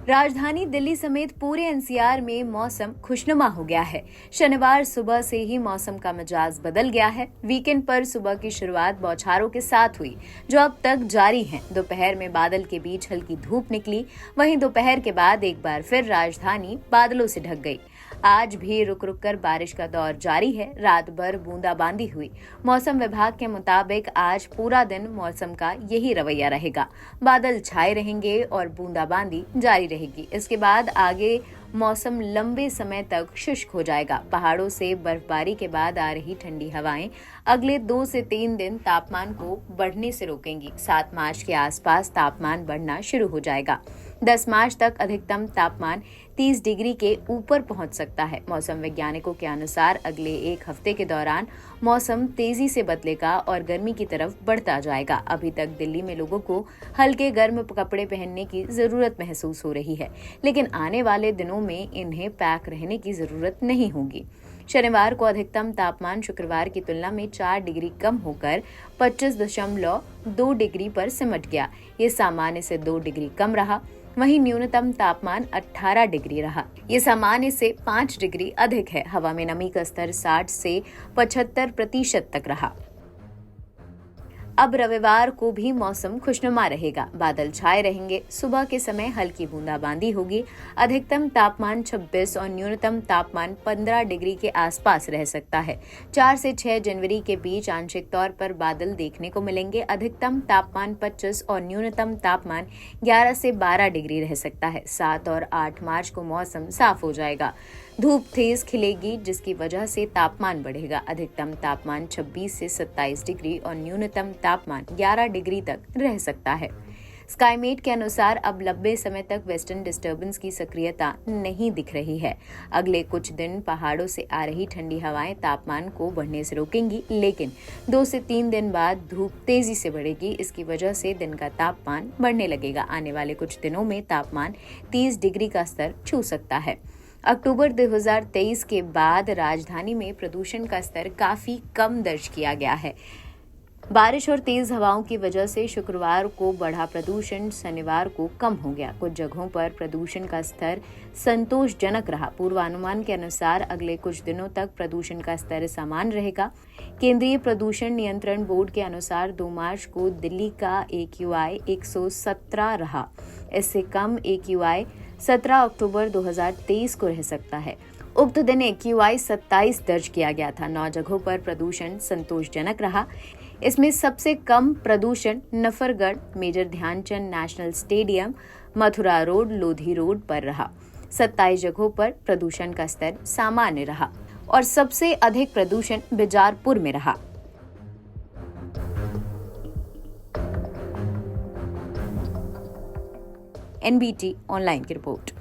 राजधानी दिल्ली समेत पूरे एनसीआर में मौसम खुशनुमा हो गया है। शनिवार सुबह से ही मौसम का मिजाज बदल गया है। वीकेंड पर सुबह की शुरुआत बौछारों के साथ हुई, जो अब तक जारी हैं। दोपहर में बादल के बीच हल्की धूप निकली, वहीं दोपहर के बाद एक बार फिर राजधानी बादलों से ढक गई। आज भी रुक रुक कर बारिश का दौर जारी है। रात भर बूंदाबांदी हुई। मौसम विभाग के मुताबिक आज पूरा दिन मौसम का यही रवैया रहेगा। बादल छाए रहेंगे और बूंदाबांदी जारी रहेगी। इसके बाद आगे मौसम लंबे समय तक शुष्क हो जाएगा। पहाड़ों से बर्फबारी के बाद आ रही ठंडी हवाएं अगले 2 से 3 दिन तापमान को बढ़ने से रोकेंगी। 7 मार्च के आसपास तापमान बढ़ना शुरू हो जाएगा। 10 मार्च तक अधिकतम तापमान 30 डिग्री के ऊपर पहुंच सकता है। मौसम वैज्ञानिकों के अनुसार अगले एक हफ्ते के दौरान मौसम तेजी से बदलेगा और गर्मी की तरफ बढ़ता जाएगा। अभी तक दिल्ली में लोगों को हल्के गर्म कपड़े पहनने की जरूरत महसूस हो रही है, लेकिन आने वाले दिनों में इन्हें पैक रहने की जरूरत नहीं होगी। शनिवार को अधिकतम तापमान शुक्रवार की तुलना में 4 डिग्री कम होकर 25.2 डिग्री पर सिमट गया। ये सामान्य से 2 डिग्री कम रहा। वहीं न्यूनतम तापमान 18 डिग्री रहा। ये सामान्य से 5 डिग्री अधिक है। हवा में नमी का स्तर 60 से 75% तक रहा। अब रविवार को भी मौसम खुशनुमा रहेगा। बादल छाए रहेंगे। सुबह के समय हल्की बूंदाबांदी होगी। अधिकतम तापमान 26 और न्यूनतम तापमान 15 डिग्री के आसपास रह सकता है। 4 से 6 जनवरी के बीच आंशिक तौर पर बादल देखने को मिलेंगे। अधिकतम तापमान 25 और न्यूनतम तापमान 11 से 12 डिग्री रह सकता है। 7 और 8 मार्च को मौसम साफ हो जाएगा। धूप तेज खिलेगी, जिसकी वजह से तापमान बढ़ेगा। अधिकतम तापमान 26 से 27 डिग्री और न्यूनतम तापमान 11 डिग्री तक रह सकता है। स्काईमेट के अनुसार अब लंबे समय तक वेस्टर्न डिस्टर्बेंस की सक्रियता नहीं दिख रही है। अगले कुछ दिन पहाड़ों से आ रही ठंडी हवाएं तापमान को बढ़ने से रोकेंगी, लेकिन 2 से 3 दिन बाद धूप तेजी से बढ़ेगी। इसकी वजह से दिन का तापमान बढ़ने लगेगा। आने वाले कुछ दिनों में तापमान 30 डिग्री का स्तर छू सकता है। अक्टूबर 2023 के बाद राजधानी में प्रदूषण का स्तर काफी कम दर्ज किया गया है। बारिश और तेज हवाओं की वजह से शुक्रवार को बढ़ा प्रदूषण शनिवार को कम हो गया। कुछ जगहों पर प्रदूषण का स्तर संतोषजनक रहा। पूर्वानुमान के अनुसार अगले कुछ दिनों तक प्रदूषण का स्तर सामान्य रहेगा। केंद्रीय प्रदूषण नियंत्रण बोर्ड के अनुसार 2 मार्च को दिल्ली का AQI 117 रहा। इससे कम AQI 17 अक्टूबर 2023 को रह सकता है। उक्त दिन AQI 27 दर्ज किया गया था। 9 जगहों पर प्रदूषण संतोषजनक रहा। इसमें सबसे कम प्रदूषण नफरगढ़, major Dhyan Chand national stadium, Mathura road, Lodhi road पर रहा। 27 जगहों पर प्रदूषण का स्तर सामान्य रहा और सबसे अधिक प्रदूषण बिजारपुर में रहा। NBT ऑनलाइन की रिपोर्ट।